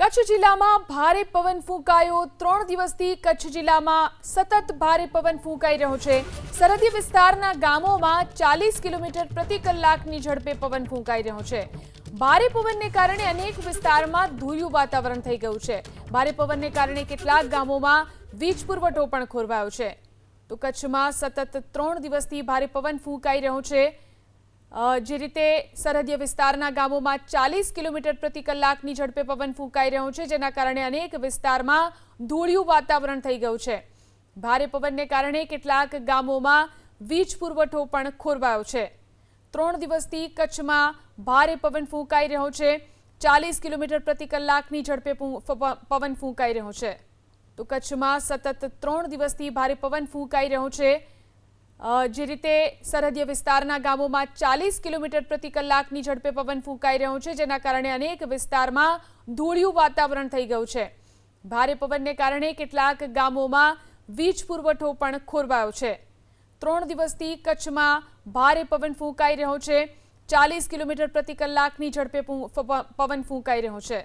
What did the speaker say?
કચ્છ જિલ્લામાં ભારે પવન ફૂંકાયો। 3 દિવસથી કચ્છ જિલ્લામાં સતત ભારે પવન ફૂંકાઈ રહ્યો છે। સરહદી વિસ્તારના ગામોમાં 40 કિલોમીટર પ્રતિ કલાકની ઝડપે પવન ફૂંકાઈ રહ્યો છે। ભારે પવનને કારણે અનેક વિસ્તારમાં ધૂળિયું વાતાવરણ થઈ ગયું છે। ભારે પવનને કારણે કેટલાક ગામોમાં વીજ પુરવઠો પણ ખોરવાયો છે। તો કચ્છમાં સતત 3 દિવસથી ભારે પવન ફૂંકાઈ રહ્યો છે। જે રીતે સરહદીય વિસ્તારના ગામોમાં 40 કિલોમીટર પ્રતિ કલાકની ઝડપે પવન ફૂંકાઈ રહ્યો છે, જેના કારણે અનેક વિસ્તારમાં ધૂળિયું વાતાવરણ થઈ ગયું છે। ભારે પવનને કારણે કેટલાક ગામોમાં વીજ પુરવઠો પણ ખોરવાયો છે। 3 દિવસથી કચ્છમાં ભારે પવન ફૂંકાઈ રહ્યો છે। 40 કિલોમીટર પ્રતિ કલાકની ઝડપે પવન ફૂંકાઈ રહ્યો છે। તો કચ્છમાં સતત 3 દિવસથી ભારે પવન ફૂંકાઈ રહ્યો છે। જે રીતે સરહદીય વિસ્તારના ગામોમાં 40 કિલોમીટર પ્રતિ કલાકની ઝડપે પવન ફૂંકાઈ રહ્યો છે, જેના કારણે અનેક વિસ્તારમાં ધૂળિયું વાતાવરણ થઈ ગયું છે। ભારે પવનને કારણે કેટલાક ગામોમાં વીજ પુરવઠો પણ ખોરવાયો છે। 3 દિવસથી કચ્છમાં ભારે પવન ફૂંકાઈ રહ્યો છે। 40 કિલોમીટર પ્રતિ કલાકની ઝડપે પવન ફૂંકાઈ રહ્યો છે।